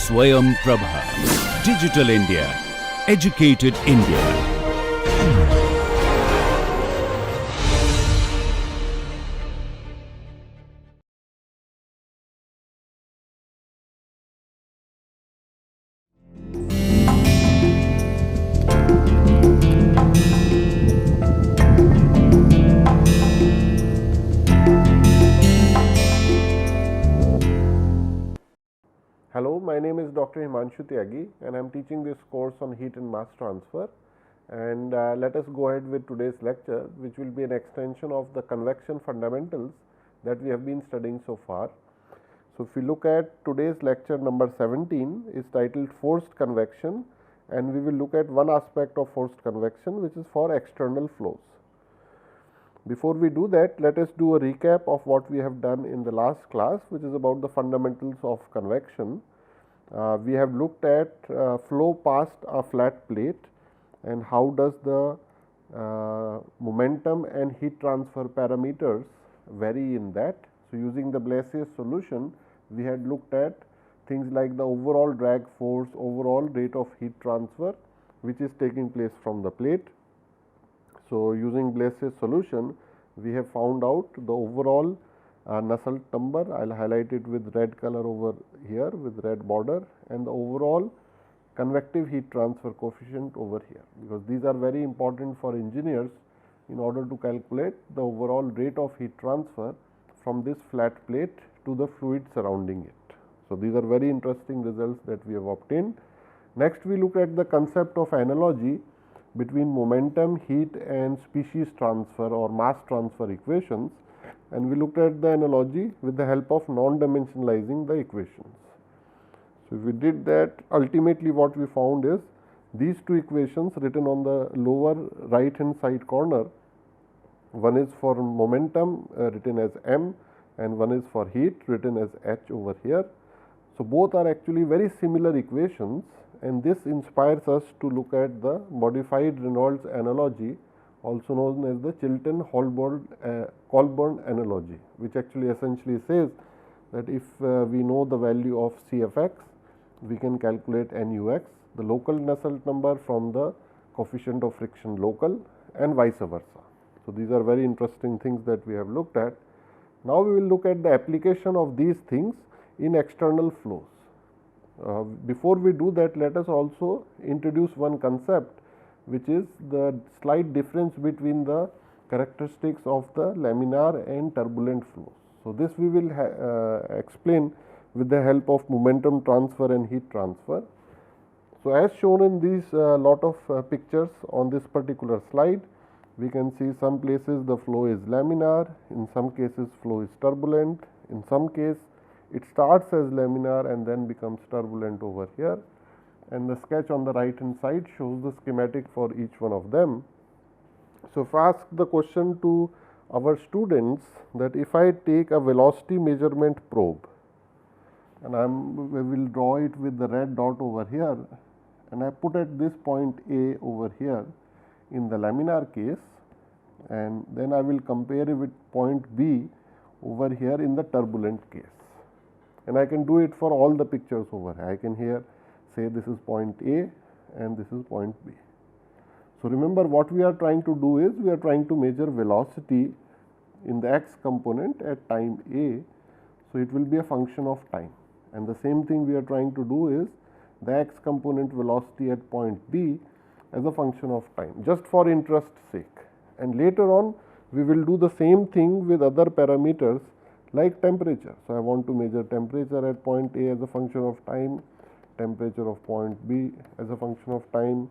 Swayam Prabha. Digital India. Educated India. Hello, my name is Dr. Himanshu Tyagi and I am teaching this course on heat and mass transfer, and let us go ahead with today's lecture, which will be an extension of the convection fundamentals that we have been studying so far. So, if we look at today's lecture number 17 is titled forced convection, and we will look at one aspect of forced convection, which is for external flows. Before we do that, let us do a recap of what we have done in the last class, which is about the fundamentals of convection. We have looked at flow past a flat plate and how does the momentum and heat transfer parameters vary in that. So, using the Blasius solution, we had looked at things like the overall drag force, overall rate of heat transfer which is taking place from the plate. So, using Blasius solution, we have found out the overall Nusselt number. I will highlight it with red color over here with red border, and the overall convective heat transfer coefficient over here, because these are very important for engineers in order to calculate the overall rate of heat transfer from this flat plate to the fluid surrounding it. So, these are very interesting results that we have obtained. Next, we look at the concept of analogy between momentum, heat and species transfer or mass transfer equations, and we looked at the analogy with the help of non-dimensionalizing the equations. So, if we did that, ultimately what we found is these two equations written on the lower right hand side corner, one is for momentum written as m and one is for heat written as h over here. So, both are actually very similar equations, and this inspires us to look at the modified Reynolds analogy, also known as the Chilton-Colburn analogy, which actually essentially says that if we know the value of Cfx, we can calculate Nux, the local Nusselt number, from the coefficient of friction local, and vice versa. So, these are very interesting things that we have looked at. Now, we will look at the application of these things in external flows. Before we do that, let us also introduce one concept, which is the slight difference between the characteristics of the laminar and turbulent flows. So, this we will explain with the help of momentum transfer and heat transfer. So, as shown in these lot of pictures on this particular slide, we can see some places the flow is laminar, in some cases flow is turbulent, in some case it starts as laminar and then becomes turbulent over here, and the sketch on the right hand side shows the schematic for each one of them. So, if I ask the question to our students that if I take a velocity measurement probe, and we will draw it with the red dot over here, and I put at this point A over here in the laminar case, and then I will compare it with point B over here in the turbulent case. And I can do it for all the pictures over here. I can here say this is point A and this is point B. So, remember what we are trying to do is we are trying to measure velocity in the x component at time A. So, it will be a function of time, and the same thing we are trying to do is the x component velocity at point B as a function of time, just for interest sake. And later on we will do the same thing with other parameters like temperature. So, I want to measure temperature at point A as a function of time, temperature of point B as a function of time.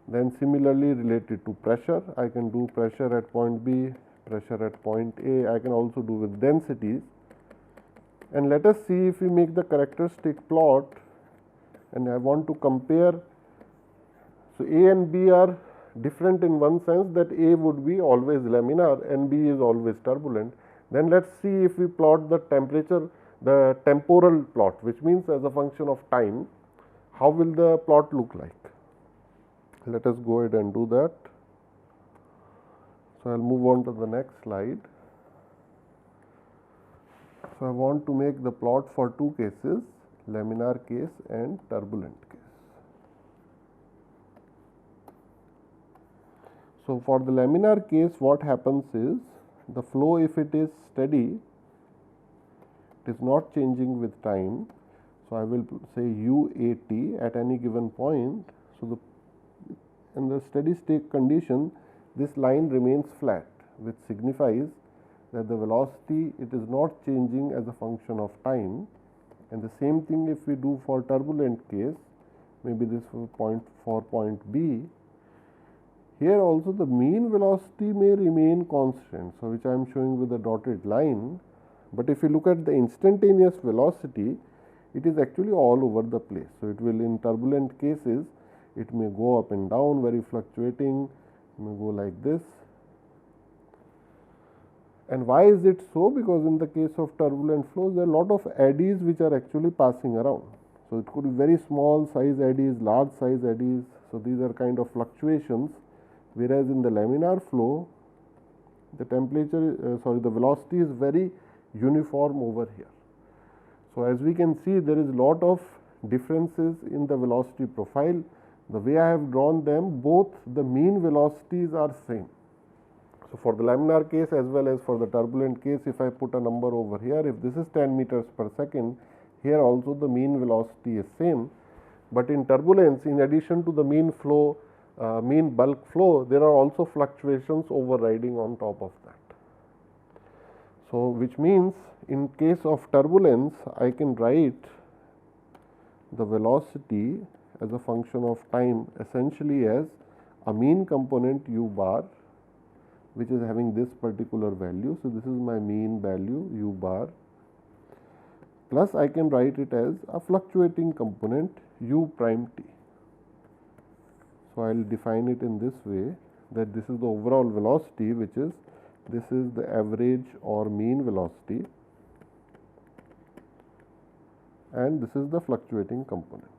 Then similarly related to pressure, I can do pressure at point B, pressure at point A. I can also do with densities. And let us see if we make the characteristic plot, and I want to compare. So, A and B are different in one sense, that A would be always laminar and B is always turbulent. Then let us see if we plot the temperature, the temporal plot, which means as a function of time, how will the plot look like? Let us go ahead and do that. So, I will move on to the next slide. So, I want to make the plot for two cases. laminar case and turbulent case. So, for the laminar case, what happens is the flow, if it is steady, it is not changing with time. So, I will say UAT at any given point. So, in the steady state condition, this line remains flat, which signifies that the velocity, it is not changing as a function of time. And the same thing if we do for turbulent case, maybe this point for point B. Here also the mean velocity may remain constant, so which I am showing with a dotted line, but if you look at the instantaneous velocity, it is actually all over the place. So, it will in turbulent cases, it may go up and down, very fluctuating, it may go like this. And why is it so? Because in the case of turbulent flows, there are a lot of eddies which are actually passing around. So, it could be very small size eddies, large size eddies. So, these are kind of fluctuations, whereas in the laminar flow, the the velocity is very uniform over here. So, as we can see, there is lot of differences in the velocity profile. The way I have drawn them, both the mean velocities are same. So, for the laminar case as well as for the turbulent case, if I put a number over here, if this is 10 meters per second, here also the mean velocity is same. But in turbulence, in addition to the mean flow, mean bulk flow, there are also fluctuations overriding on top of that. So, which means in case of turbulence, I can write the velocity as a function of time essentially as a mean component u bar, which is having this particular value. So, this is my mean value u bar, plus I can write it as a fluctuating component u prime t. So, I will define it in this way, that this is the overall velocity, which is this is the average or mean velocity, and this is the fluctuating component.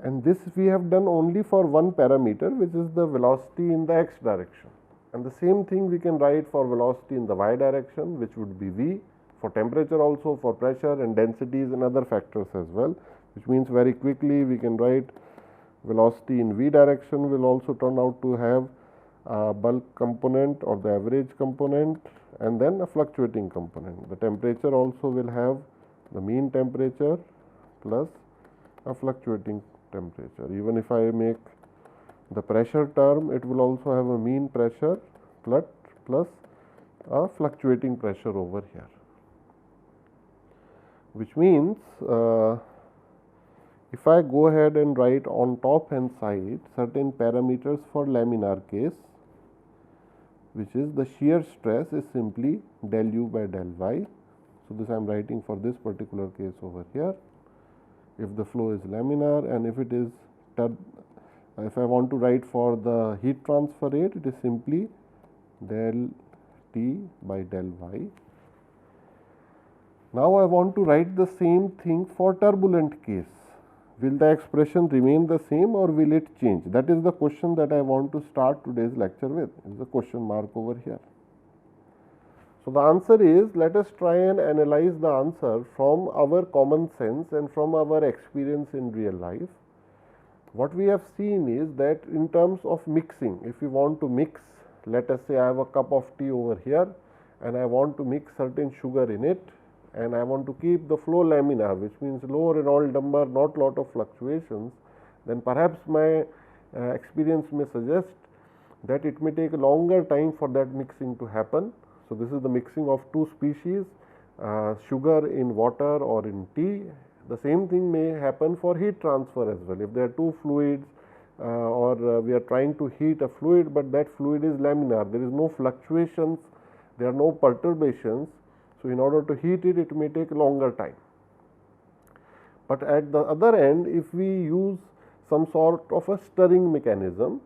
And this we have done only for one parameter, which is the velocity in the x direction. And the same thing we can write for velocity in the y direction, which would be v, for temperature also, for pressure and densities and other factors as well, which means very quickly we can write velocity in v direction will also turn out to have a bulk component or the average component and then a fluctuating component. The temperature also will have the mean temperature plus a fluctuating temperature. Even if I make the pressure term, it will also have a mean pressure plus a fluctuating pressure over here, which means if I go ahead and write on top hand side certain parameters for laminar case, which is the shear stress is simply del u by del y. So, this I am writing for this particular case over here. If the flow is laminar, and if it is if I want to write for the heat transfer rate, it is simply del T by del y. Now, I want to write the same thing for turbulent case. Will the expression remain the same or will it change? That is the question that I want to start today's lecture with. Is the question mark over here. So, the answer is, let us try and analyze the answer from our common sense and from our experience in real life. What we have seen is that in terms of mixing, if you want to mix, let us say I have a cup of tea over here and I want to mix certain sugar in it, and I want to keep the flow laminar, which means low Reynolds number, not lot of fluctuations, then perhaps my experience may suggest that it may take a longer time for that mixing to happen. So, this is the mixing of two species, sugar in water or in tea. The same thing may happen for heat transfer as well. If there are two fluids or we are trying to heat a fluid, but that fluid is laminar, there is no fluctuations, there are no perturbations. So, in order to heat it, it may take longer time. But at the other end, if we use some sort of a stirring mechanism,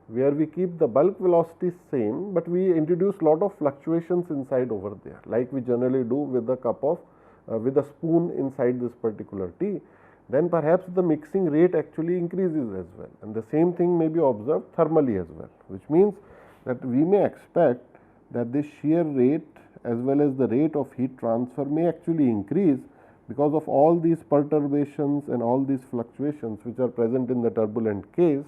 where we keep the bulk velocity same, but we introduce lot of fluctuations inside over there, like we generally do with the cup of with a spoon inside this particular tea, then perhaps the mixing rate actually increases as well, and the same thing may be observed thermally as well, which means that we may expect that the shear rate as well as the rate of heat transfer may actually increase because of all these perturbations and all these fluctuations which are present in the turbulent case,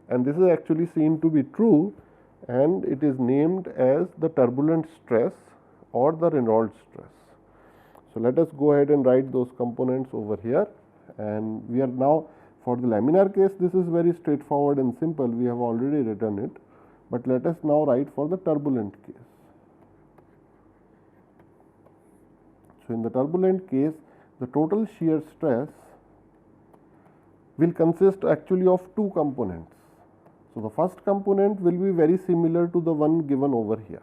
and this is actually seen to be true, and it is named as the turbulent stress or the Reynolds stress. So, let us go ahead and write those components over here, and we are now for the laminar case this is very straightforward and simple, we have already written it, but let us now write for the turbulent case. So, in the turbulent case the total shear stress will consist actually of two components. So, the first component will be very similar to the one given over here,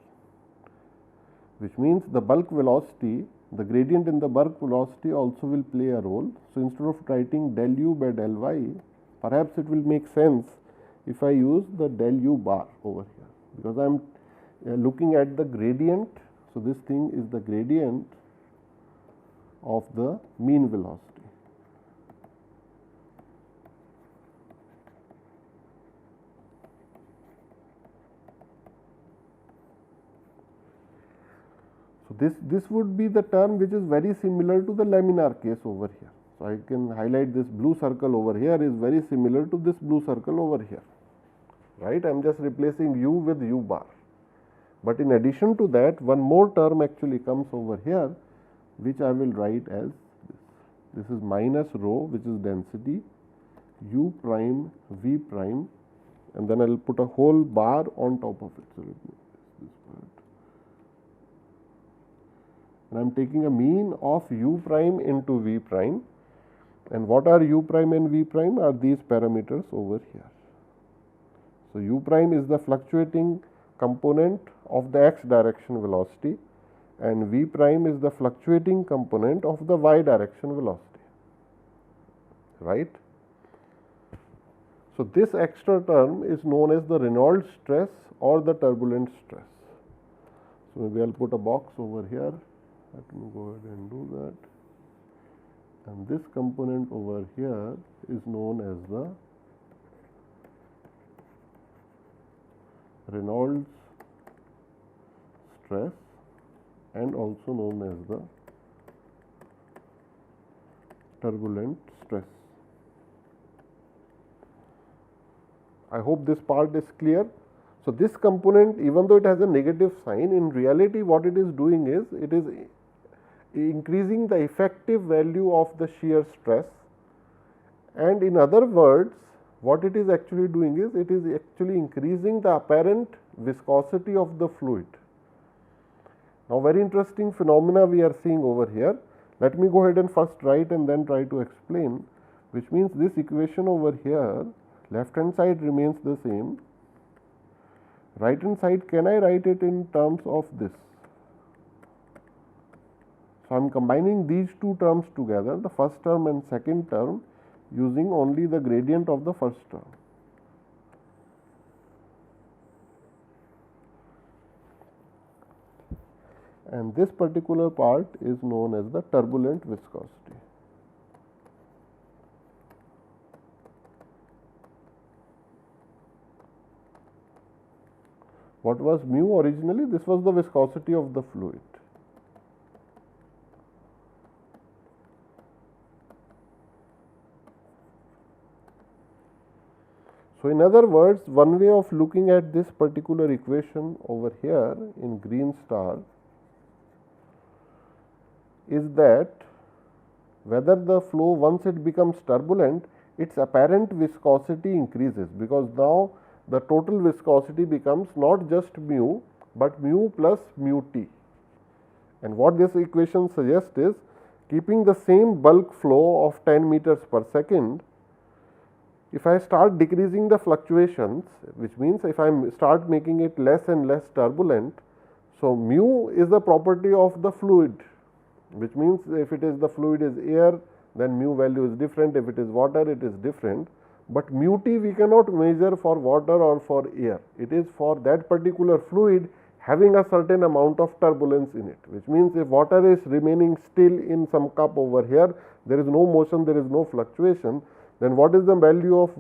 which means the bulk velocity, the gradient in the bulk velocity also will play a role. So, instead of writing del u by del y, perhaps it will make sense if I use the del u bar over here, because I am looking at the gradient. So, this thing is the gradient of the mean velocity. So, this would be the term which is very similar to the laminar case over here. So, I can highlight this blue circle over here is very similar to this blue circle over here, right. I am just replacing u with u bar, but in addition to that one more term actually comes over here, which I will write as this. This is minus rho, which is density, u prime v prime, and then I will put a whole bar on top of it. So, let me this part. And I am taking a mean of u prime into v prime, and what are u prime and v prime are these parameters over here. So, u prime is the fluctuating component of the x direction velocity, and v prime is the fluctuating component of the y direction velocity, right. So, this extra term is known as the Reynolds stress or the turbulent stress. So, maybe I will put a box over here. Let me go ahead and do that, and this component over here is known as the Reynolds stress and also known as the turbulent stress. I hope this part is clear. So, this component, even though it has a negative sign, in reality what it is doing is it is increasing the effective value of the shear stress, and in other words what it is actually doing is it is actually increasing the apparent viscosity of the fluid. Now, very interesting phenomena we are seeing over here. Let me go ahead and first write and then try to explain, which means this equation over here, left hand side remains the same, right hand side can I write it in terms of this. So, I am combining these two terms together, the first term and second term, using only the gradient of the first term. And this particular part is known as the turbulent viscosity. What was mu originally? This was the viscosity of the fluid. So, in other words, one way of looking at this particular equation over here in green star is that whether the flow, once it becomes turbulent, its apparent viscosity increases, because now the total viscosity becomes not just mu, but mu plus mu t. And what this equation suggests is, keeping the same bulk flow of 10 meters per second, if I start decreasing the fluctuations, which means if I start making it less and less turbulent, so mu is the property of the fluid, which means if it is the fluid is air, then mu value is different, if it is water it is different, but mu t we cannot measure for water or for air, it is for that particular fluid having a certain amount of turbulence in it, which means if water is remaining still in some cup over here, there is no motion, there is no fluctuation, then what is the value of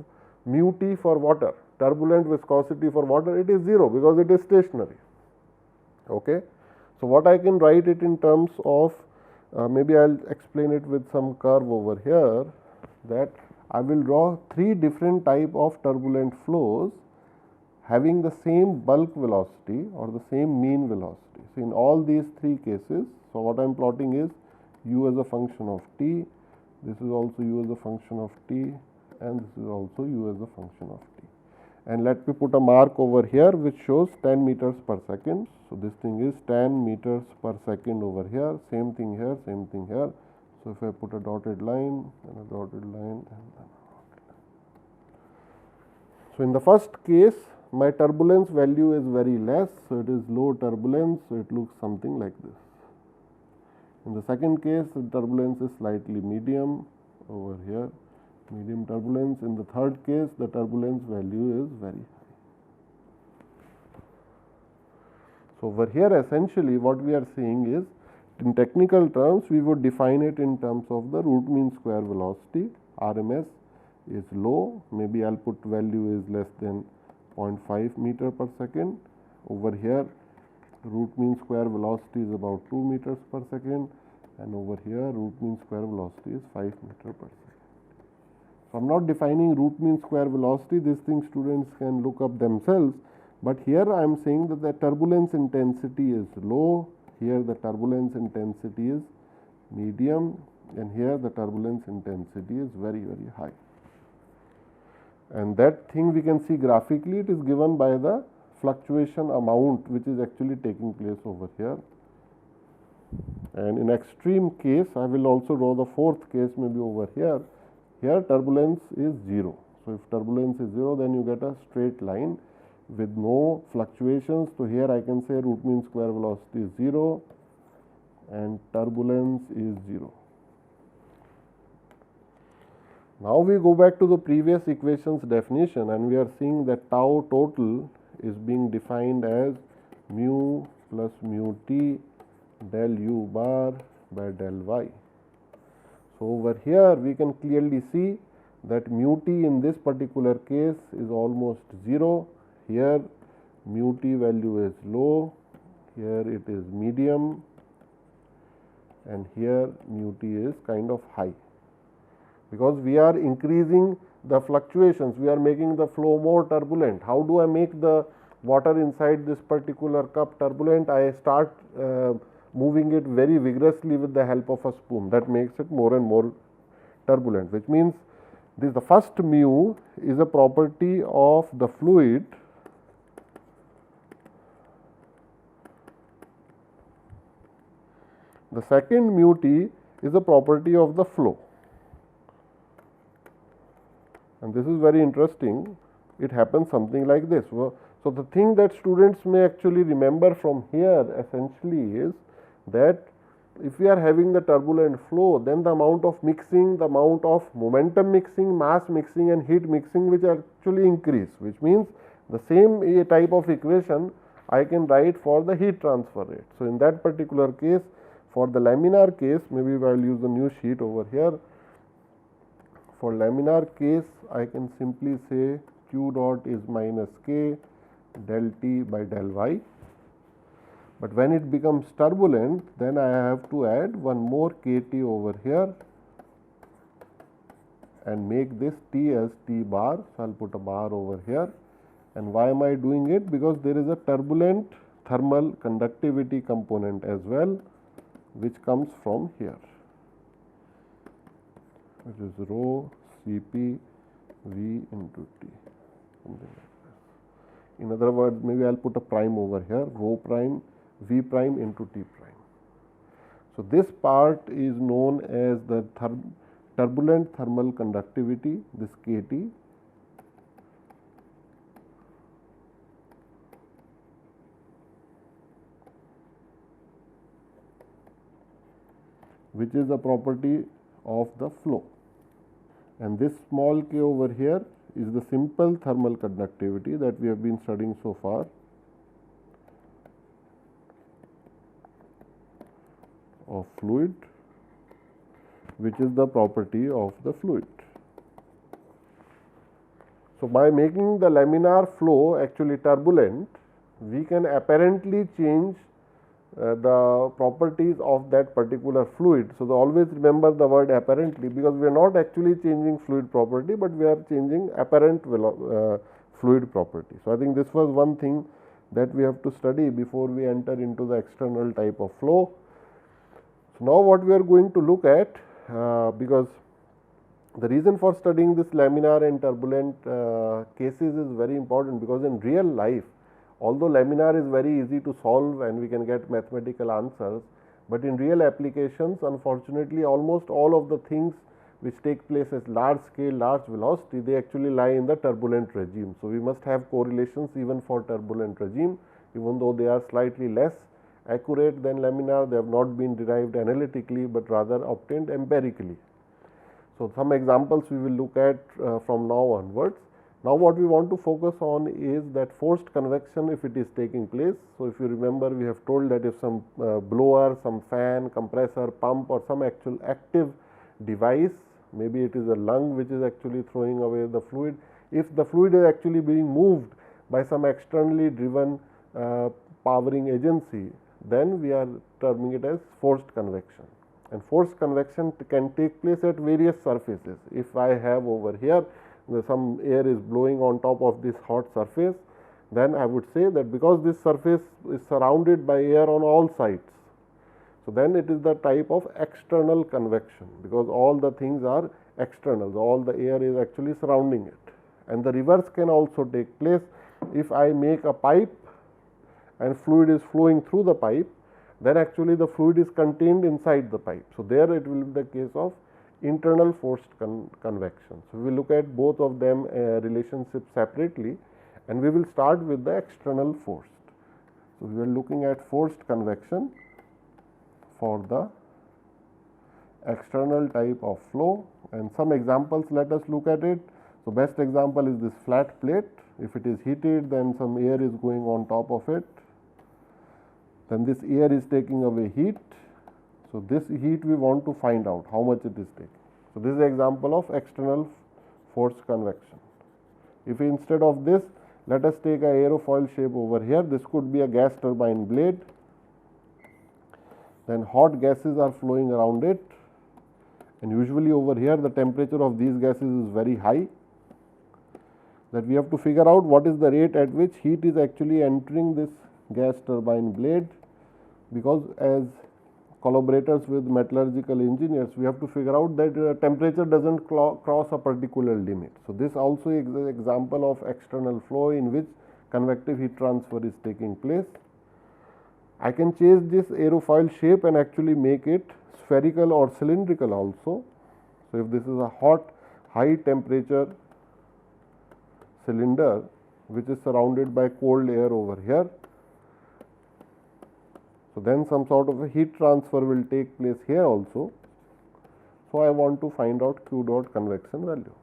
mu T for water, turbulent viscosity for water? It is 0 because it is stationary. Okay. So, what I can write it in terms of, maybe I will explain it with some curve over here, that I will draw 3 different type of turbulent flows having the same bulk velocity or the same mean velocity. So, in all these 3 cases, so what I am plotting is u as a function of t, this is also u as a function of t, and this is also u as a function of t. And let me put a mark over here which shows 10 meters per second. So, this thing is 10 meters per second over here, same thing here, same thing here. So, if I put a dotted line and a dotted line and then a dotted line. So, in the first case, my turbulence value is very less, so it is low turbulence, so it looks something like this. In the second case, the turbulence is slightly medium over here, medium turbulence. In the third case, the turbulence value is very high. So, over here essentially what we are seeing is, in technical terms, we would define it in terms of the root mean square velocity. RMS is low, maybe I will put value is less than 0.5 meter per second. Over here, root mean square velocity is about 2 meters per second, and over here, root mean square velocity is 5 meter per second. So, I am not defining root mean square velocity, these things students can look up themselves, but here I am saying that the turbulence intensity is low, here the turbulence intensity is medium, and here the turbulence intensity is very, very high. And that thing we can see graphically, it is given by the fluctuation amount which is actually taking place over here. And in extreme case, I will also draw the fourth case maybe over here. Here turbulence is 0. So, if turbulence is 0, then you get a straight line with no fluctuations. So, here I can say root mean square velocity is 0 and turbulence is 0. Now, we go back to the previous equation's definition, and we are seeing that tau total is being defined as mu plus mu t del u bar by del y. So, over here we can clearly see that mu t in this particular case is almost 0. Here mu t value is low, here it is medium, and here mu t is kind of high. Because we are increasing the fluctuations, we are making the flow more turbulent. How do I make the water inside this particular cup turbulent? I start moving it very vigorously with the help of a spoon. That makes it more and more turbulent, which means this, the first mu is a property of the fluid the second mu t is a property of the flow. And this is very interesting, it happens something like this. So, the thing that students may actually remember from here essentially is that if we are having the turbulent flow, then the amount of mixing, the amount of momentum mixing, mass mixing and heat mixing which actually increase, which means the same type of equation I can write for the heat transfer rate. So, in that particular case, for the laminar case, maybe I will use the new sheet over here. For laminar case, I can simply say q dot is minus k del t by del y. But when it becomes turbulent, then I have to add one more kT over here and make this T as T bar. So, I will put a bar over here. And why am I doing it? Because there is a turbulent thermal conductivity component as well, which comes from here, which is rho Cp V into T, something like this. In other words, maybe I will put a prime over here, rho prime V prime into T prime. So, this part is known as the turbulent thermal conductivity, this kT, which is a property of the flow, and this small k over here is the simple thermal conductivity that we have been studying so far. of fluid, which is the property of the fluid. So, by making the laminar flow actually turbulent, we can apparently change the properties of that particular fluid. So, always remember the word apparently, because we are not actually changing fluid property, but we are changing apparent fluid property. So, I think this was one thing that we have to study before we enter into the external type of flow. So, now what we are going to look at, because the reason for studying this laminar and turbulent cases is very important, because in real life, although laminar is very easy to solve and we can get mathematical answers, but in real applications, unfortunately, almost all of the things which take place at large scale, large velocity, they actually lie in the turbulent regime. So, we must have correlations even for turbulent regime, even though they are slightly less accurate than laminar. They have not been derived analytically, but rather obtained empirically. So, some examples we will look at from now onwards. Now, what we want to focus on is that forced convection, if it is taking place. So, if you remember, we have told that if some blower, some fan, compressor, pump, or some actual active device, maybe it is a lung which is actually throwing away the fluid, if the fluid is actually being moved by some externally driven powering agency, then we are terming it as forced convection. And forced convection can take place at various surfaces. If I have over here some air is blowing on top of this hot surface, then I would say that because this surface is surrounded by air on all sides, so then it is the type of external convection, because all the things are external, all the air is actually surrounding it. And the reverse can also take place. If I make a pipe and fluid is flowing through the pipe, then actually the fluid is contained inside the pipe. So, there it will be the case of internal forced convection. So, we will look at both of them relationships separately, and we will start with the external forced. So, we are looking at forced convection for the external type of flow, and some examples, let us look at it. So, best example is this flat plate. If it is heated, then some air is going on top of it, then this air is taking away heat. So, this heat we want to find out how much it is taking. So, this is an example of external forced convection. If instead of this, let us take a aerofoil shape over here. This could be a gas turbine blade, then hot gases are flowing around it, and usually over here the temperature of these gases is very high, that we have to figure out what is the rate at which heat is actually entering this gas turbine blade, because as collaborators with metallurgical engineers, we have to figure out that temperature does not cross a particular limit. So, this also is an example of external flow in which convective heat transfer is taking place. I can change this aerofoil shape and actually make it spherical or cylindrical also. So, if this is a hot high temperature cylinder which is surrounded by cold air over here, so then some sort of a heat transfer will take place here also. So, I want to find out Q dot convection value.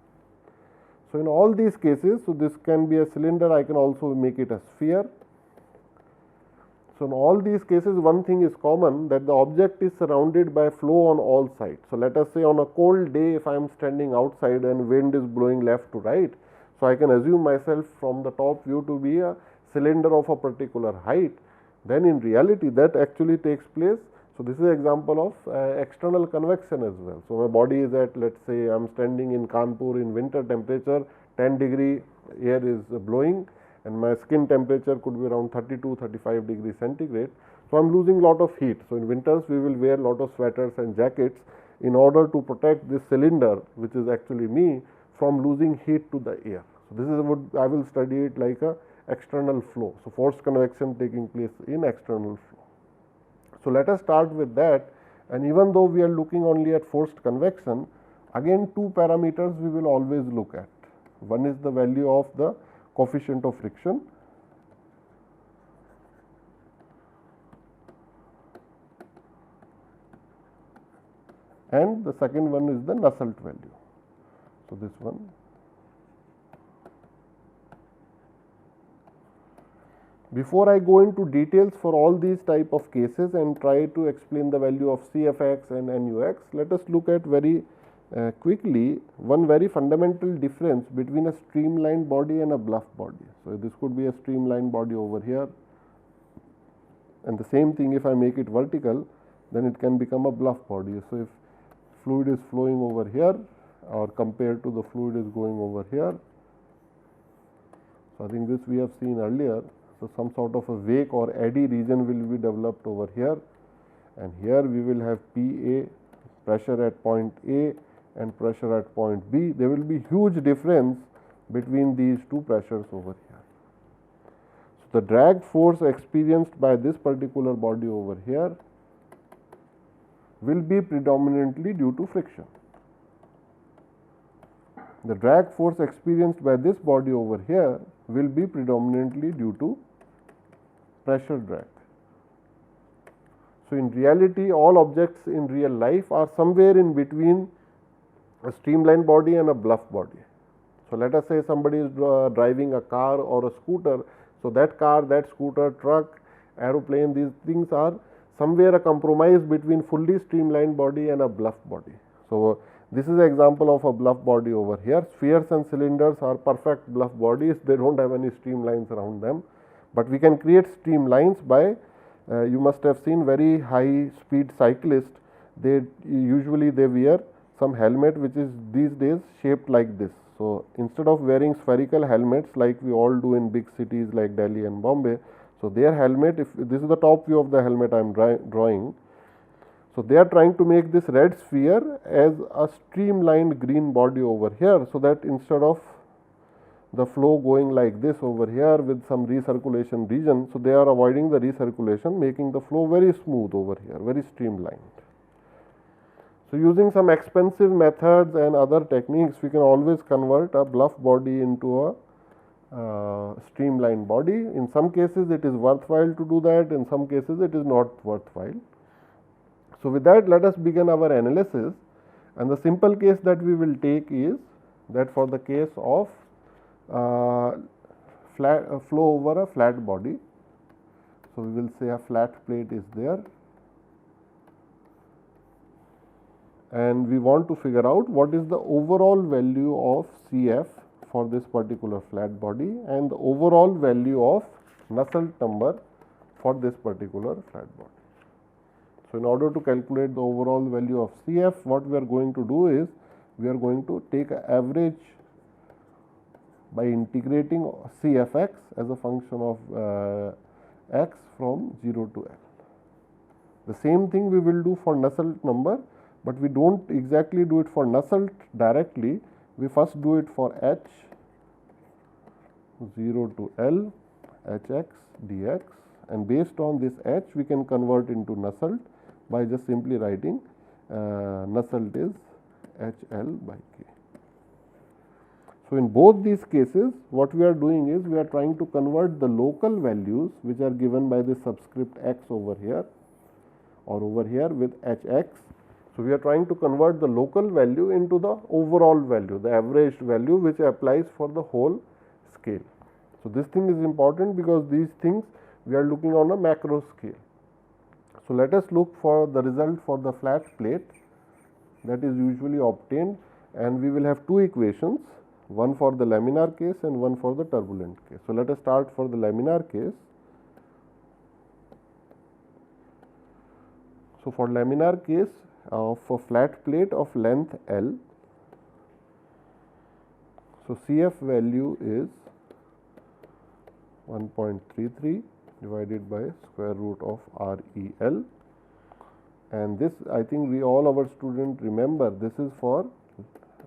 So, in all these cases, so this can be a cylinder, I can also make it a sphere. So, in all these cases, one thing is common, that the object is surrounded by flow on all sides. So, let us say on a cold day, if I am standing outside and wind is blowing left to right, so I can assume myself from the top view to be a cylinder of a particular height. Then in reality that actually takes place. So, this is an example of external convection as well. So, my body is at, let us say I am standing in Kanpur in winter temperature, 10 degree air is blowing, and my skin temperature could be around 32-35 degrees centigrade. So, I am losing lot of heat. So, in winters we will wear lot of sweaters and jackets in order to protect this cylinder, which is actually me, from losing heat to the air. So, this is what I will study it like a external flow. So, forced convection taking place in external flow. So, let us start with that, and even though we are looking only at forced convection, again two parameters we will always look at. One is the value of the coefficient of friction, and the second one is the Nusselt value. So, this one. Before I go into details for all these type of cases and try to explain the value of CFX and NUX, let us look at very quickly one very fundamental difference between a streamlined body and a bluff body. So, this could be a streamlined body over here, and the same thing if I make it vertical, then it can become a bluff body. So, if fluid is flowing over here or compared to the fluid is going over here. So, I think this we have seen earlier. So, some sort of a wake or eddy region will be developed over here, and here we will have PA, pressure at point A and pressure at point B. There will be huge difference between these two pressures over here. So, the drag force experienced by this particular body over here will be predominantly due to friction. The drag force experienced by this body over here will be predominantly due to pressure drag. So, in reality, all objects in real life are somewhere in between a streamlined body and a bluff body. So, let us say somebody is driving a car or a scooter. So, that car, that scooter, truck, aeroplane, these things are somewhere a compromise between fully streamlined body and a bluff body. So, this is an example of a bluff body over here. Spheres and cylinders are perfect bluff bodies, they do not have any streamlines around them, but we can create streamlines by you must have seen very high speed cyclists, they usually they wear some helmet which is these days shaped like this. So, instead of wearing spherical helmets like we all do in big cities like Delhi and Bombay, so their helmet, if this is the top view of the helmet I am drawing. So, they are trying to make this red sphere as a streamlined green body over here. So, that instead of the flow going like this over here with some recirculation region. So, they are avoiding the recirculation, making the flow very smooth over here, very streamlined. So, using some expensive methods and other techniques, we can always convert a bluff body into a streamlined body. In some cases, it is worthwhile to do that, in some cases, it is not worthwhile. So, with that, let us begin our analysis, and the simple case that we will take is that for the case of flow over a flat body. So, we will say a flat plate is there, and we want to figure out what is the overall value of CF for this particular flat body and the overall value of Nusselt number for this particular flat body. So, in order to calculate the overall value of CF, what we are going to do is we are going to take an average by integrating CFX as a function of x from 0 to L. The same thing we will do for Nusselt number, but we do not exactly do it for Nusselt directly. We first do it for h 0 to L hx dx, and based on this h we can convert into Nusselt by just simply writing Nusselt is HL by K. So, in both these cases what we are doing is we are trying to convert the local values which are given by the subscript x over here or over here with Hx. So, we are trying to convert the local value into the overall value, the averaged value which applies for the whole scale. So, this thing is important because these things we are looking on a macro scale. So, let us look for the result for the flat plate that is usually obtained, and we will have two equations, one for the laminar case and one for the turbulent case. So, let us start for the laminar case. So, for laminar case of a flat plate of length L, so CF value is 1.33 divided by square root of REL, and this I think we all our students remember, this is for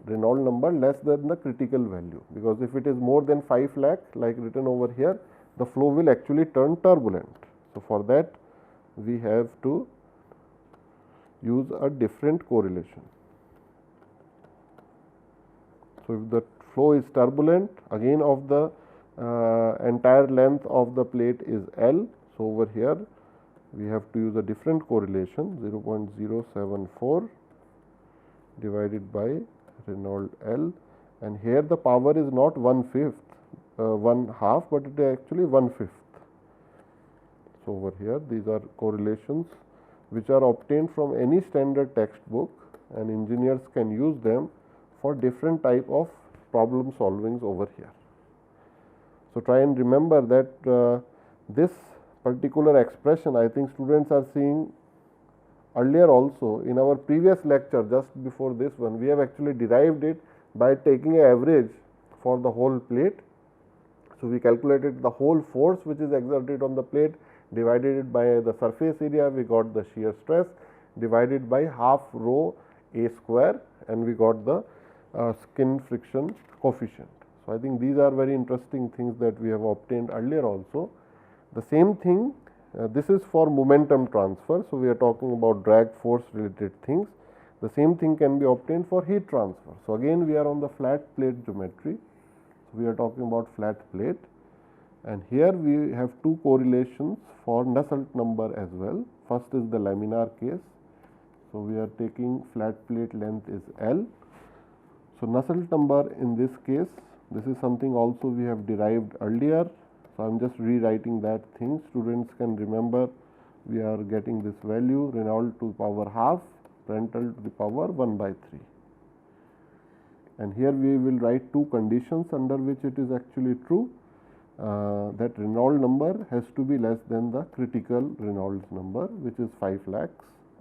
Reynolds number less than the critical value, because if it is more than 5 lakh like written over here, the flow will actually turn turbulent. So, for that we have to use a different correlation. So, if the flow is turbulent, again of the entire length of the plate is L. So, over here we have to use a different correlation 0.074 divided by Reynolds L, and here the power is not 1/5, 1/2, but it is actually 1/5. So, over here these are correlations which are obtained from any standard textbook, and engineers can use them for different type of problem solvings over here. So, try and remember that this particular expression I think students are seeing earlier also. In our previous lecture just before this one, we have actually derived it by taking an average for the whole plate. So, we calculated the whole force which is exerted on the plate, divided it by the surface area, we got the shear stress, divided by half rho a square, and we got the skin friction coefficient. So, I think these are very interesting things that we have obtained earlier also. The same thing, this is for momentum transfer. So, we are talking about drag force related things. The same thing can be obtained for heat transfer. So, again we are on the flat plate geometry. So, we are talking about flat plate, and here we have two correlations for Nusselt number as well. First is the laminar case. So, we are taking flat plate length is L. So, Nusselt number in this case, this is something also we have derived earlier. So, I am just rewriting that thing. Students can remember, we are getting this value Reynolds to the power half, Prandtl to the power 1 by 3. And here we will write two conditions under which it is actually true, that Reynolds number has to be less than the critical Reynolds number, which is 5 lakhs,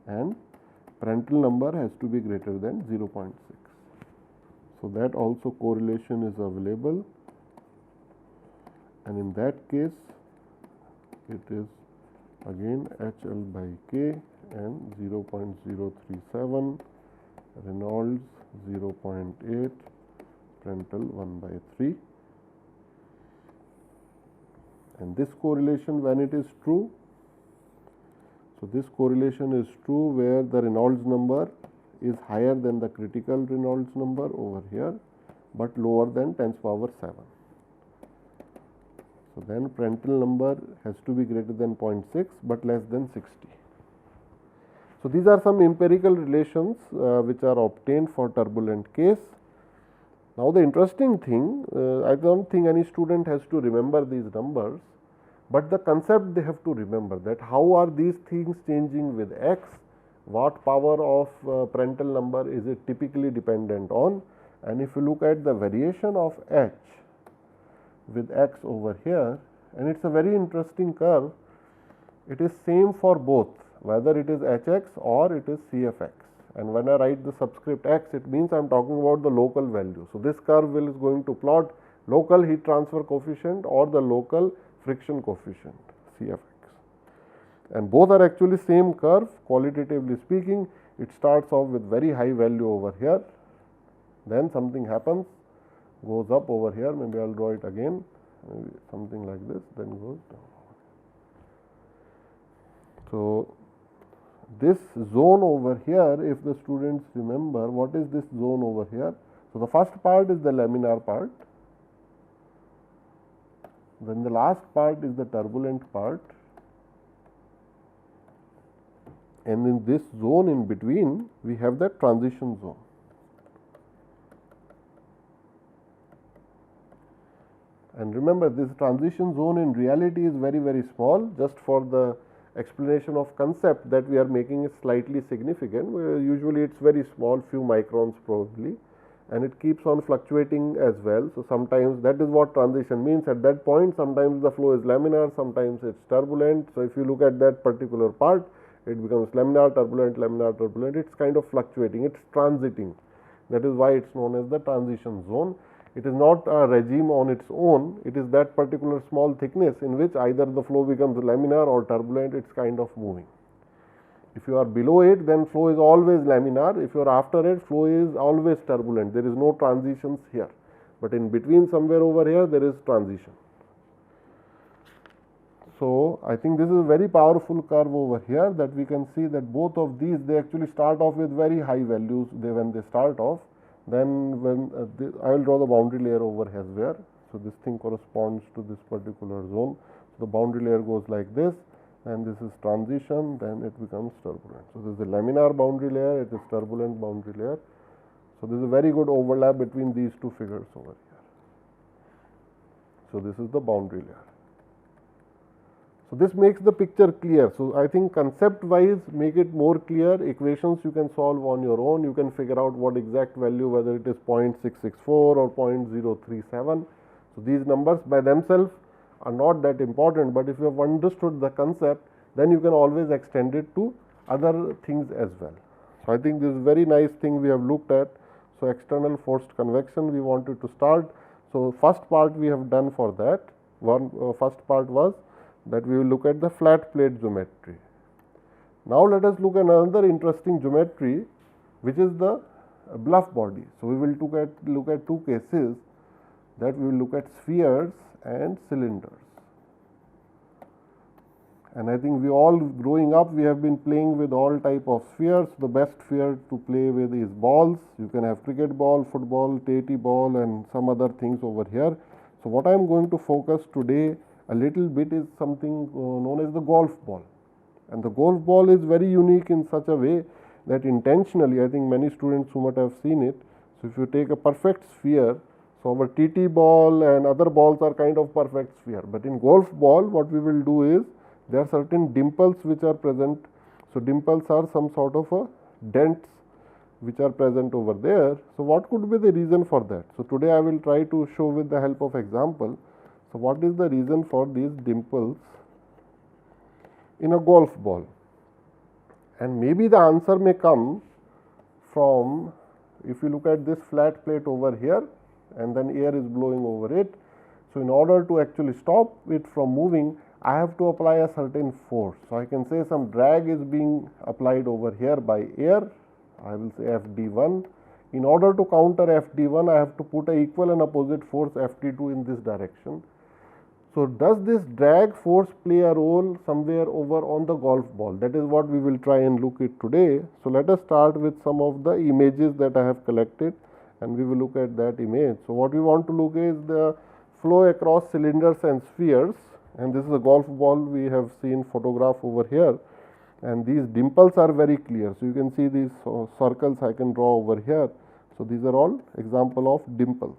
and Prandtl number has to be greater than 0.6. So, that also correlation is available, and in that case it is again HL by K and 0.037, Reynolds 0.8, Prandtl 1 by 3. And this correlation, when it is true, so this correlation is true where the Reynolds number is higher than the critical Reynolds number over here, but lower than 10 to the power 7. So, then Prandtl number has to be greater than 0.6, but less than 60. So, these are some empirical relations which are obtained for turbulent case. Now, the interesting thing, I do not think any student has to remember these numbers, but the concept they have to remember, that how are these things changing with x, what power of Prandtl number is it typically dependent on, and if you look at the variation of h with x over here, and it is a very interesting curve, it is same for both, whether it is hx or it is cfx. And when I write the subscript x, it means I am talking about the local value. So, this curve is going to plot local heat transfer coefficient or the local friction coefficient cfx, and both are actually same curve. Qualitatively speaking, it starts off with very high value over here, then something happens, goes up over here, maybe I will draw it again, maybe something like this, then goes down. So, this zone over here, if the students remember, what is this zone over here? So, the first part is the laminar part, then the last part is the turbulent part, and in this zone in between we have the transition zone. And remember, this transition zone in reality is very, very small, just for the explanation of concept that we are making it slightly significant. Usually it is very small, few microns probably, and it keeps on fluctuating as well. So, sometimes that is what transition means. At that point, sometimes the flow is laminar, sometimes it is turbulent. So, if you look at that particular part, it becomes laminar, turbulent, it is kind of fluctuating, it is transiting. That is why it is known as the transition zone. It is not a regime on its own, it is that particular small thickness in which either the flow becomes laminar or turbulent, it is kind of moving. If you are below it, then flow is always laminar. If you are after it, flow is always turbulent. There is no transitions here, but in between somewhere over here there is transition. So, I think this is a very powerful curve over here, that we can see that both of these, they actually start off with very high values when they start off. Then when I will draw the boundary layer over here where. So, this thing corresponds to this particular zone. So, the boundary layer goes like this, and this is transition, then it becomes turbulent. So, this is a laminar boundary layer, it is turbulent boundary layer. So, this is a very good overlap between these two figures over here. So, this is the boundary layer. So this makes the picture clear. So I think concept wise make it more clear. Equations you can solve on your own. You can figure out what exact value, whether it is 0.664 or 0.037. So these numbers by themselves are not that important, but if you have understood the concept, then you can always extend it to other things as well. So I think this is very nice thing we have looked at. So external forced convection we wanted to start. So first part we have done for that. First part was that we will look at the flat plate geometry. Now let us look at another interesting geometry, which is the bluff body. So we will look at two cases, that we will look at spheres and cylinders. And I think we all growing up, we have been playing with all type of spheres. The best sphere to play with is balls. You can have cricket ball, football, Teti ball, and some other things over here. So what I am going to focus today a little bit is something known as the golf ball. And the golf ball is very unique in such a way that intentionally, I think many students who might have seen it. So if you take a perfect sphere, so our TT ball and other balls are kind of perfect sphere. But in golf ball, what we will do is, there are certain dimples which are present. So dimples are some sort of a dents which are present over there. So what could be the reason for that? So today I will try to show with the help of example. So what is the reason for these dimples in a golf ball? And maybe the answer may come from, if you look at this flat plate over here and then air is blowing over it. So in order to actually stop it from moving, I have to apply a certain force. So I can say some drag is being applied over here by air. I will say Fd1. In order to counter Fd1, I have to put a equal and opposite force Fd2 in this direction. So does this drag force play a role somewhere over on the golf ball? That is what we will try and look at today. So let us start with some of the images that I have collected, and we will look at that image. So what we want to look is the flow across cylinders and spheres. And this is a golf ball we have seen photograph over here, and these dimples are very clear. So you can see these circles I can draw over here. So these are all example of dimples.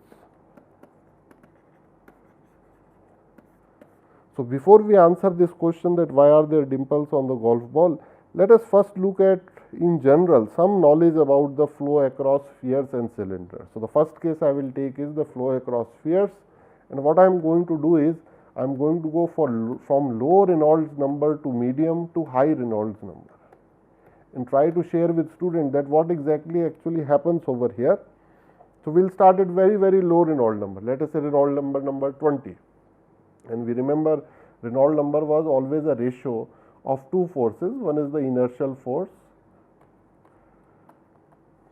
So before we answer this question that why are there dimples on the golf ball, let us first look at in general some knowledge about the flow across spheres and cylinders. So the first case I will take is the flow across spheres, and what I am going to do is I am going to go from low Reynolds number to medium to high Reynolds number, and try to share with students that what exactly actually happens over here. So we will start at very low Reynolds number. Let us say Reynolds number 20, and we remember Reynolds number was always a ratio of two forces. One is the inertial force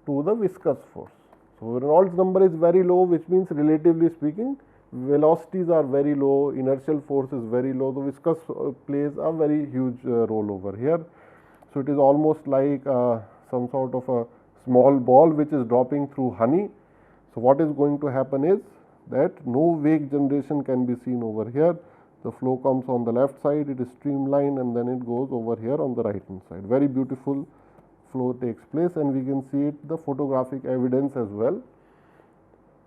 to the viscous force. So Reynolds number is very low, which means relatively speaking velocities are very low, inertial force is very low, the viscous plays a very huge role over here. So it is almost like some sort of a small ball which is dropping through honey. So what is going to happen is that no wake generation can be seen over here. The flow comes on the left side, it is streamlined, and then it goes over here on the right hand side. Very beautiful flow takes place, and we can see it the photographic evidence as well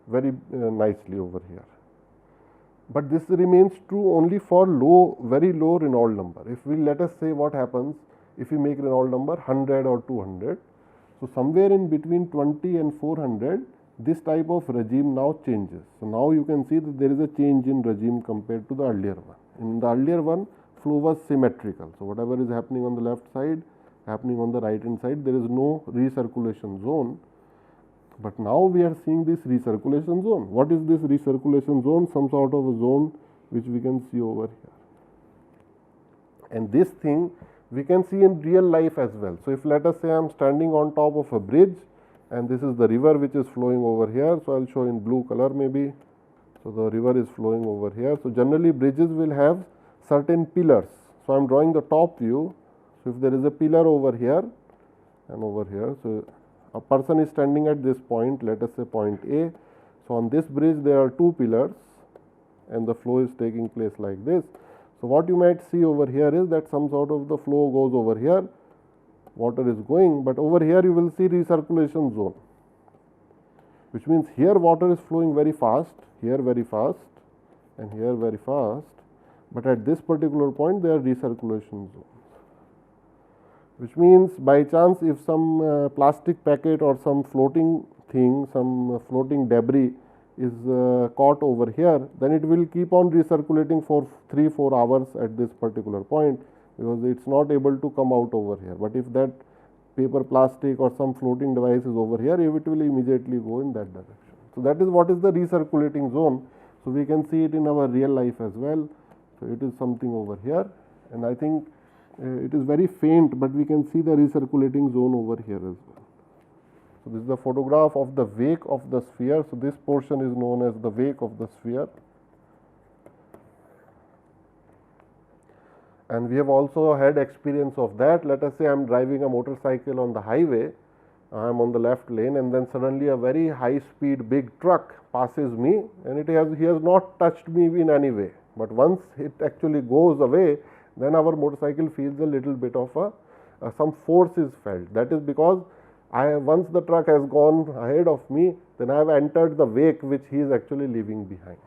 very nicely over here. But this remains true only for very low Reynolds number. If we let us say what happens if we make Reynolds number 100 or 200. So somewhere in between 20 and 400, this type of regime now changes. So now you can see that there is a change in regime compared to the earlier one. In the earlier one, flow was symmetrical. So whatever is happening on the left side, happening on the right hand side, there is no recirculation zone. But now we are seeing this recirculation zone. What is this recirculation zone? Some sort of a zone which we can see over here. And this thing we can see in real life as well. So if let us say I am standing on top of a bridge, and this is the river which is flowing over here. So I will show in blue color maybe. So the river is flowing over here. So generally bridges will have certain pillars. So I am drawing the top view. So if there is a pillar over here and over here, so a person is standing at this point, let us say point A. So on this bridge there are two pillars, and the flow is taking place like this. So what you might see over here is that some sort of the flow goes over here, water is going, but over here you will see recirculation zone, which means here water is flowing very fast, here very fast, and here very fast. but at this particular point they are recirculation zones, which means by chance if some plastic packet or some floating thing, some floating debris is caught over here, then it will keep on recirculating for 3-4 hours at this particular point, because it is not able to come out over here. But if that paper, plastic or some floating device is over here, it will immediately go in that direction. So, that is what is the recirculating zone. So, we can see it in our real life as well. So, it is something over here, and I think it is very faint, but we can see the recirculating zone over here as well. So, this is the photograph of the wake of the sphere. So, this portion is known as the wake of the sphere. And we have also had experience of that. Let us say I am driving a motorcycle on the highway, I am on the left lane, and then suddenly a very high speed big truck passes me, and he has not touched me in any way, but once it actually goes away, then our motorcycle feels a little bit of some force is felt. That is because once the truck has gone ahead of me, then I have entered the wake which he is actually leaving behind.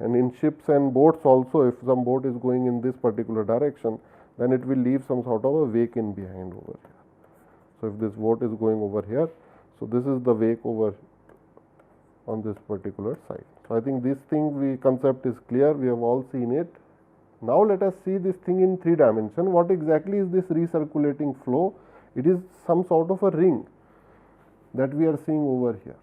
And in ships and boats also, if some boat is going in this particular direction, then it will leave some sort of a wake in behind over here. So, if this boat is going over here, so this is the wake over on this particular side. So, I think this concept is clear, we have all seen it. Now, let us see this thing in 3 dimension. What exactly is this recirculating flow? It is some sort of a ring that we are seeing over here.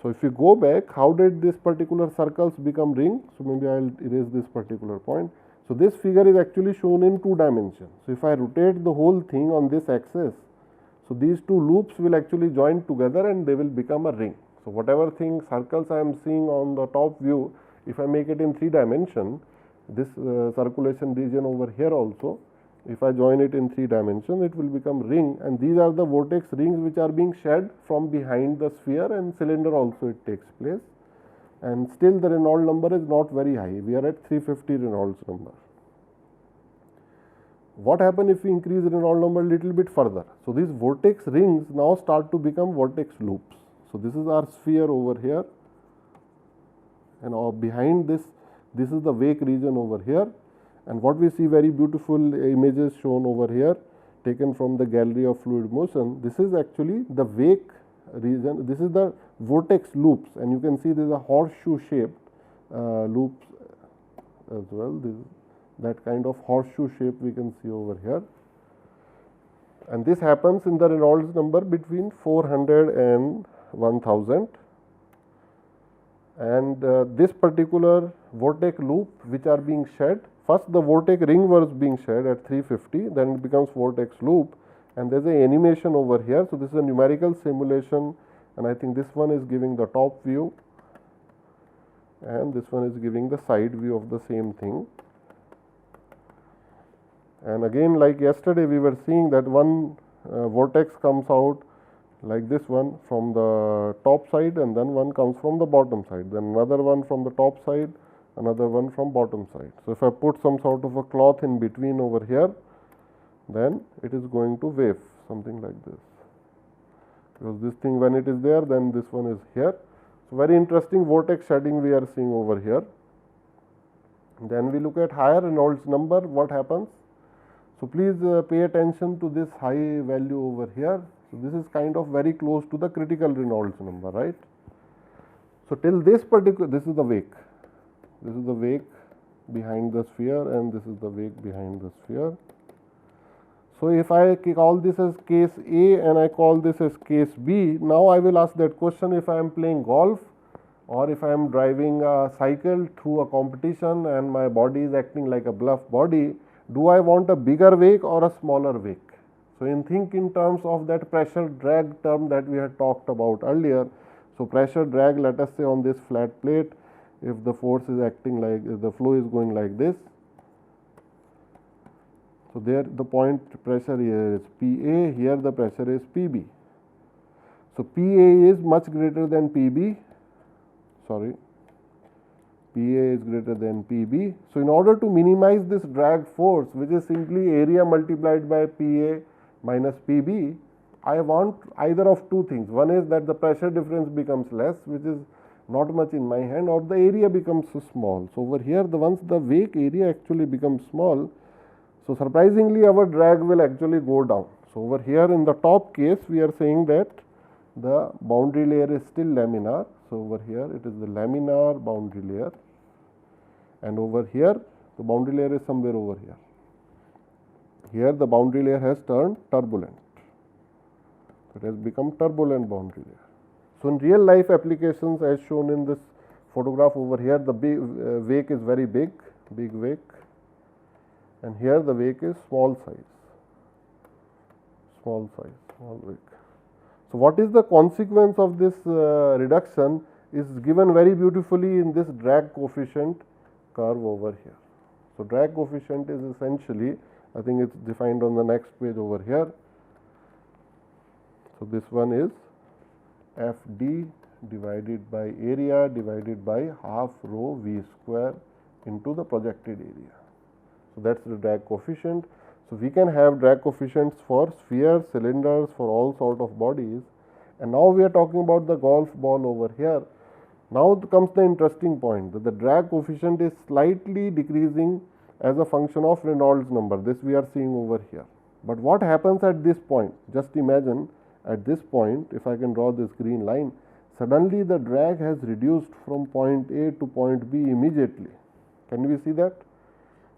So, if you go back, how did this particular circles become ring? So, maybe I will erase this particular point. So, this figure is actually shown in 2 dimensions. So, if I rotate the whole thing on this axis, so these 2 loops will actually join together and they will become a ring. So, whatever thing circles I am seeing on the top view, if I make it in 3 dimension, this circulation region over here also, if I join it in 3 dimensions, it will become ring, and these are the vortex rings which are being shed from behind the sphere, and cylinder also it takes place, and still the Reynolds number is not very high. We are at 350 Reynolds number. What happens if we increase Reynolds number a little bit further? So, these vortex rings now start to become vortex loops. So, this is our sphere over here, and behind this is the wake region over here. And what we see, very beautiful images shown over here, taken from the gallery of fluid motion. This is actually the wake region, this is the vortex loops, and you can see there is a horseshoe shaped loops as well. This, that kind of horseshoe shape we can see over here, and this happens in the Reynolds number between 400 and 1000. And this particular vortex loop which are being shed, first the vortex ring was being shed at 350, then it becomes vortex loop, and there is a animation over here. So, this is a numerical simulation, and I think this one is giving the top view and this one is giving the side view of the same thing. And again, like yesterday we were seeing that one vortex comes out like this one from the top side, and then one comes from the bottom side, then another one from the top side, another one from bottom side. So, if I put some sort of a cloth in between over here, then it is going to wave something like this, because this thing when it is there, then this one is here. So, very interesting vortex shedding we are seeing over here. Then we look at higher Reynolds number, what happens? So, please pay attention to this high value over here. So, this is kind of very close to the critical Reynolds number, right. So, till this particular, this is the wake, this is the wake behind the sphere, and this is the wake behind the sphere. So, if I call this as case A and I call this as case B, now I will ask that question: if I am playing golf or if I am driving a cycle through a competition and my body is acting like a bluff body, do I want a bigger wake or a smaller wake? So, think in terms of that pressure drag term that we had talked about earlier. So, pressure drag, let us say on this flat plate, if the force is acting like, if the flow is going like this. So, there the point pressure here is PA, here the pressure is PB. So, PA is much greater than PB, sorry, PA is greater than PB. So, in order to minimize this drag force, which is simply area multiplied by PA minus PB, I want either of two things. One is that the pressure difference becomes less, which is not much in my hand, or the area becomes small. So, over here once the wake area actually becomes small, so surprisingly our drag will actually go down. So, over here in the top case we are saying that the boundary layer is still laminar. So, over here it is the laminar boundary layer, and over here the boundary layer is somewhere over here. Here the boundary layer has turned turbulent. It has become turbulent boundary layer. So, in real life applications as shown in this photograph over here, the wake is very big wake, and here the wake is small wake. So, what is the consequence of this reduction is given very beautifully in this drag coefficient curve over here. So, drag coefficient is essentially, I think it is defined on the next page over here. So, this one is FD divided by area divided by half rho V square into the projected area. So, that is the drag coefficient. So, we can have drag coefficients for spheres, cylinders, for all sort of bodies, and now we are talking about the golf ball over here. Now comes the interesting point, that the drag coefficient is slightly decreasing as a function of Reynolds number. This we are seeing over here. But what happens at this point? Just imagine at this point, if I can draw this green line, suddenly the drag has reduced from point A to point B immediately. Can we see that?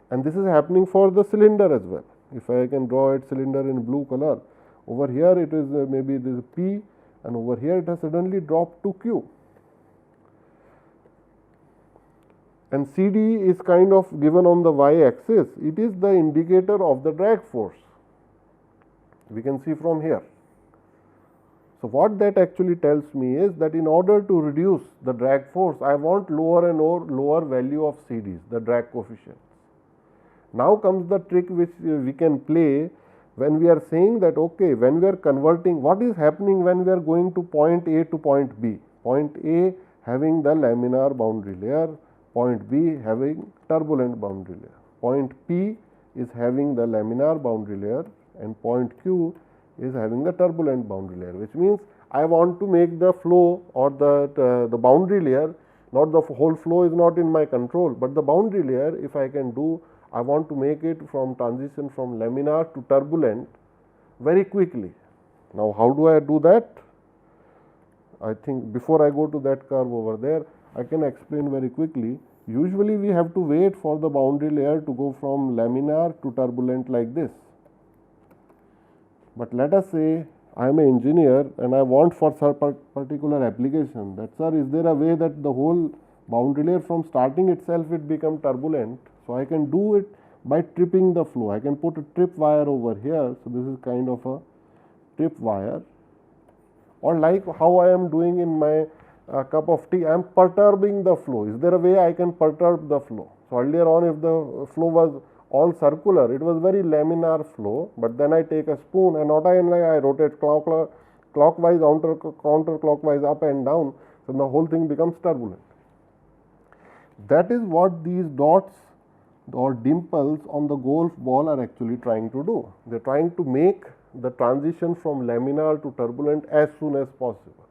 And this is happening for the cylinder as well. If I can draw its cylinder in blue color, over here it is maybe this P, and over here it has suddenly dropped to Q. And CD is kind of given on the y axis. It is the indicator of the drag force. We can see from here. So, what that actually tells me is that in order to reduce the drag force, I want lower and lower value of CDs, the drag coefficients. Now comes the trick which we can play when we are saying that, okay, when we are converting, what is happening when we are going to point A to point B? Point A having the laminar boundary layer, point B having turbulent boundary layer. Point P is having the laminar boundary layer, and point Q is having the turbulent boundary layer, which means I want to make the flow or the boundary layer, not the whole flow is not in my control, but the boundary layer, if I can do, I want to make it from transition from laminar to turbulent very quickly. Now, how do I do that? I think before I go to that curve over there, I can explain very quickly. Usually we have to wait for the boundary layer to go from laminar to turbulent like this. But let us say I am an engineer and I want for some particular application that, sir, is there a way that the whole boundary layer from starting itself it become turbulent? So, I can do it by tripping the flow. I can put a trip wire over here. So, this is kind of a trip wire, or like how I am doing in my cup of tea, I am perturbing the flow. Is there a way I can perturb the flow? So, earlier on if the flow was all circular, it was very laminar flow, but then I take a spoon and not I rotate clockwise, counterclockwise, up and down, so the whole thing becomes turbulent. That is what these dots or dimples on the golf ball are actually trying to do. They are trying to make the transition from laminar to turbulent as soon as possible.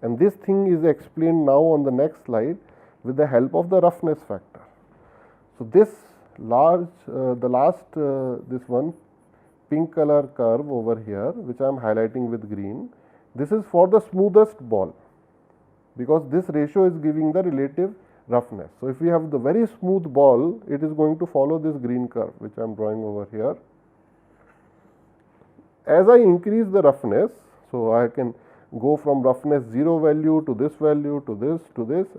And this thing is explained now on the next slide with the help of the roughness factor. So, this this one pink color curve over here, which I am highlighting with green, this is for the smoothest ball, because this ratio is giving the relative roughness. So, if we have the very smooth ball, it is going to follow this green curve, which I am drawing over here. As I increase the roughness, so I can go from roughness 0 value to this value to this,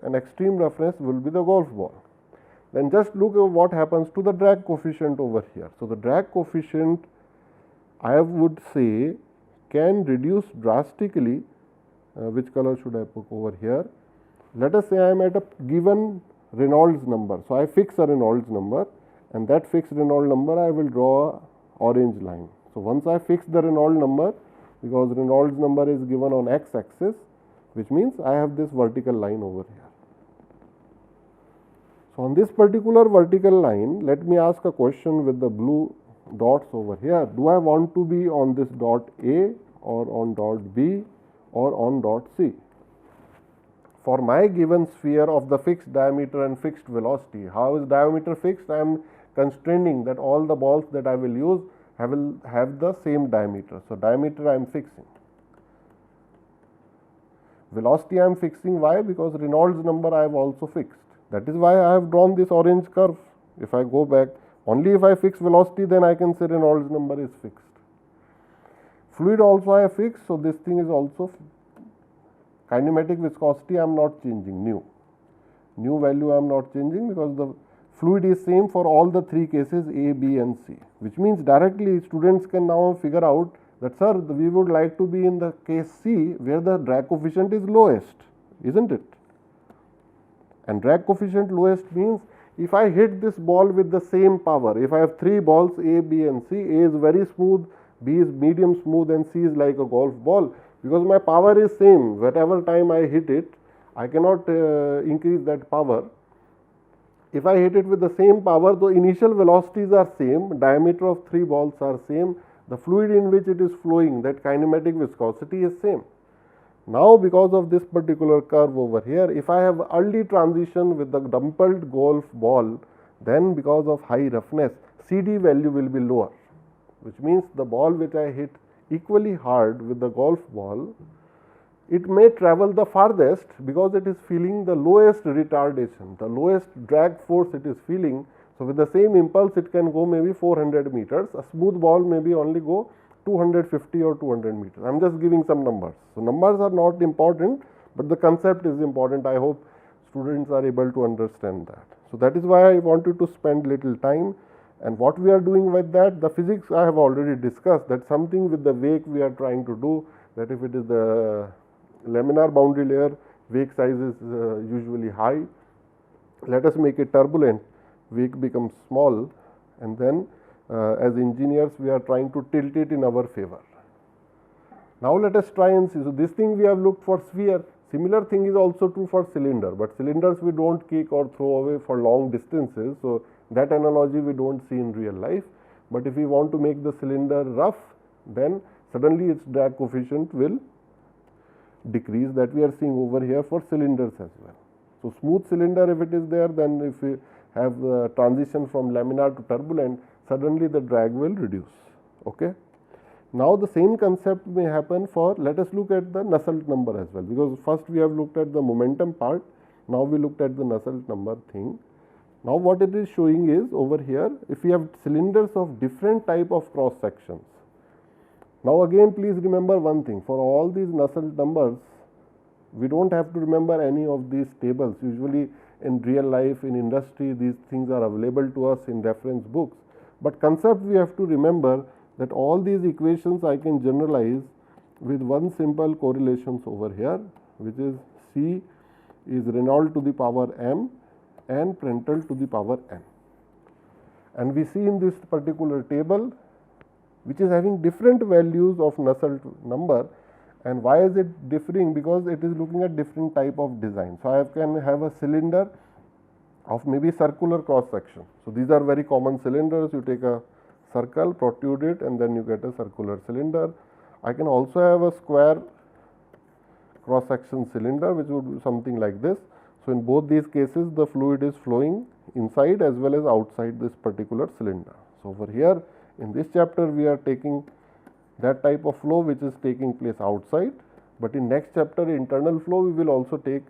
and extreme roughness will be the golf ball. Then just look at what happens to the drag coefficient over here. So, the drag coefficient, I would say, can reduce drastically. Which color should I put over here? Let us say I am at a given Reynolds number. So, I fix a Reynolds number, and that fixed Reynolds number I will draw a orange line. So, once I fix the Reynolds number, because Reynolds number is given on x axis, which means I have this vertical line over here. So, on this particular vertical line, let me ask a question with the blue dots over here. Do I want to be on this dot A, or on dot B, or on dot C? for my given sphere of the fixed diameter and fixed velocity. How is diameter fixed? I am constraining that all the balls that I will use will have the same diameter. So, diameter I am fixing. Velocity I am fixing. Why? Because Reynolds number I have also fixed. That is why I have drawn this orange curve. If I go back, only if I fix velocity, then I can say Reynolds number is fixed. Fluid also I have fixed, so this thing is also kinematic viscosity I am not changing, new value I am not changing, because the fluid is same for all the three cases A, B and C, which means directly students can now figure out that, sir, we would like to be in the case C where the drag coefficient is lowest, isn't it? And drag coefficient lowest means if I hit this ball with the same power, if I have three balls A, B and C, A is very smooth, B is medium smooth and C is like a golf ball, because my power is same, whatever time I hit it, I cannot increase that power. If I hit it with the same power, the initial velocities are same, diameter of three balls are same, the fluid in which it is flowing, that kinematic viscosity is same. Now, because of this particular curve over here, if I have early transition with the dumpled golf ball, then because of high roughness, CD value will be lower, which means the ball which I hit equally hard with the golf ball, it may travel the farthest because it is feeling the lowest retardation, the lowest drag force it is feeling. So, with the same impulse it can go maybe 400 meters, a smooth ball maybe only go 250 or 200 meters. I am just giving some numbers. So, numbers are not important, but the concept is important. I hope students are able to understand that. So, that is why I wanted to spend little time. And what we are doing with that, the physics I have already discussed, that something with the wake we are trying to do, that if it is the laminar boundary layer, wake size is usually high. Let us make it turbulent, wake becomes small, and then as engineers we are trying to tilt it in our favor. Now, let us try and see. So, this thing we have looked for sphere. Similar thing is also true for cylinder, but cylinders we do not kick or throw away for long distances. So, that analogy we do not see in real life, but if we want to make the cylinder rough, then suddenly its drag coefficient will decrease, that we are seeing over here for cylinders as well. So, smooth cylinder if it is there, then if we have the transition from laminar to turbulent, suddenly the drag will reduce. Okay. Now, the same concept may happen for, let us look at the Nusselt number as well, because first we have looked at the momentum part, now we looked at the Nusselt number thing. Now, what it is showing is over here, if we have cylinders of different type of cross sections. Now, again please remember one thing, for all these Nusselt numbers, we do not have to remember any of these tables. Usually in real life, in industry, these things are available to us in reference books, but concept we have to remember that all these equations I can generalize with one simple correlations over here, which is C is Reynolds to the power m and Prandtl to the power n. And we see in this particular table, which is having different values of Nusselt number. And why is it differing? Because it is looking at different type of design. So, I can have a cylinder of maybe circular cross section. So, these are very common cylinders. You take a circle, protrude it, and then you get a circular cylinder. I can also have a square cross section cylinder, which would be something like this. So, in both these cases, the fluid is flowing inside as well as outside this particular cylinder. So, over here in this chapter, we are taking that type of flow which is taking place outside, but in next chapter internal flow, we will also take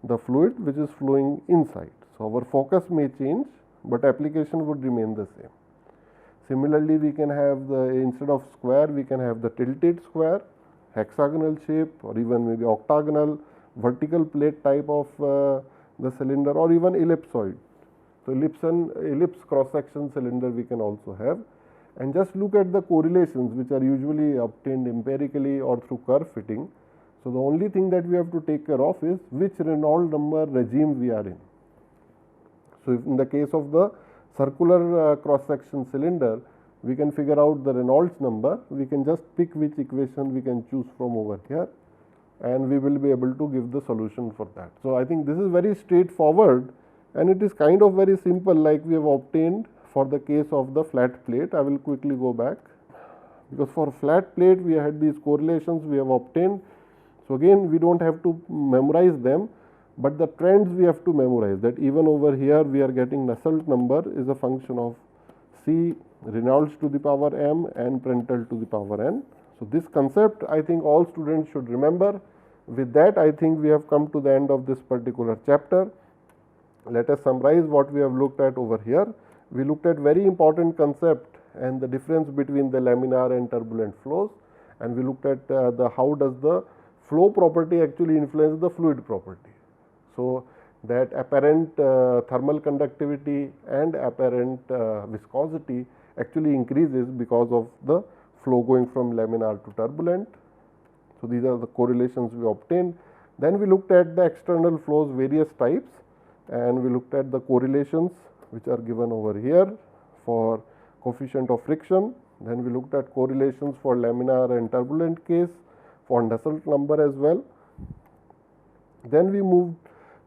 the fluid which is flowing inside. So, our focus may change, but application would remain the same. Similarly, we can have the, instead of square, we can have the tilted square, hexagonal shape, or even maybe octagonal, vertical plate type of the cylinder, or even ellipsoid. So, ellipse cross section cylinder we can also have, and just look at the correlations which are usually obtained empirically or through curve fitting. So, the only thing that we have to take care of is which Reynolds number regime we are in. So, if in the case of the circular cross section cylinder, we can figure out the Reynolds number, we can just pick which equation we can choose from over here, and we will be able to give the solution for that. So, I think this is very straightforward, and it is kind of very simple, like we have obtained for the case of the flat plate. I will quickly go back, because for flat plate we had these correlations we have obtained. So, again we do not have to memorize them, but the trends we have to memorize, that even over here we are getting Nusselt number is a function of C Reynolds to the power m and Prandtl to the power n. So, this concept I think all students should remember. With that, I think we have come to the end of this particular chapter. Let us summarize what we have looked at over here. We looked at very important concept and the difference between the laminar and turbulent flows, and we looked at the how does the flow property actually influence the fluid property. So, that apparent thermal conductivity and apparent viscosity actually increases because of the flow going from laminar to turbulent. So, these are the correlations we obtained. Then we looked at the external flows various types, and we looked at the correlations which are given over here for coefficient of friction. Then we looked at correlations for laminar and turbulent case, for Nusselt number as well. Then we moved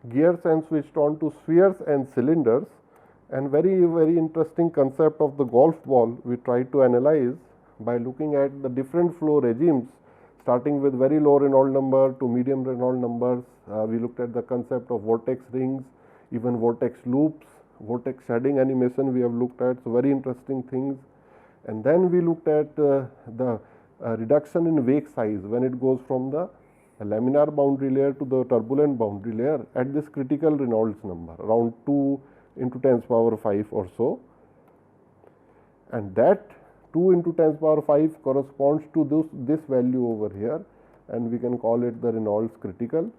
gears and switched on to spheres and cylinders, and very interesting concept of the golf ball we tried to analyze by looking at the different flow regimes, starting with very low Reynolds number to medium Reynolds numbers. We looked at the concept of vortex rings, even vortex loops, vortex shading animation we have looked at. So, very interesting things. And then we looked at the reduction in wake size when it goes from the laminar boundary layer to the turbulent boundary layer at this critical Reynolds number, around 2 into 10 to the power 5 or so, and that 2 into 10 to the power 5 corresponds to this value over here, and we can call it the Reynolds critical.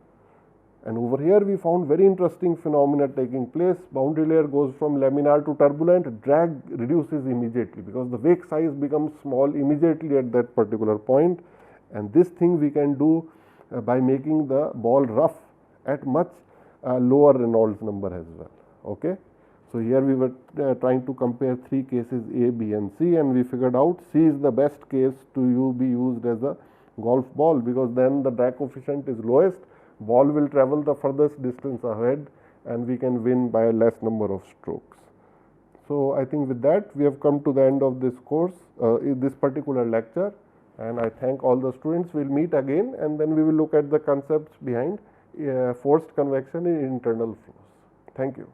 And over here we found very interesting phenomena taking place. Boundary layer goes from laminar to turbulent, drag reduces immediately because the wake size becomes small immediately at that particular point, and this thing we can do by making the ball rough at much lower Reynolds number as well. Okay. So, here we were trying to compare 3 cases A, B and C, and we figured out C is the best case to be used as a golf ball, because then the drag coefficient is lowest, ball will travel the furthest distance ahead, and we can win by a less number of strokes. So, I think with that we have come to the end of this course, in this particular lecture, and I thank all the students. We will meet again, and then we will look at the concepts behind forced convection in internal flows. Thank you.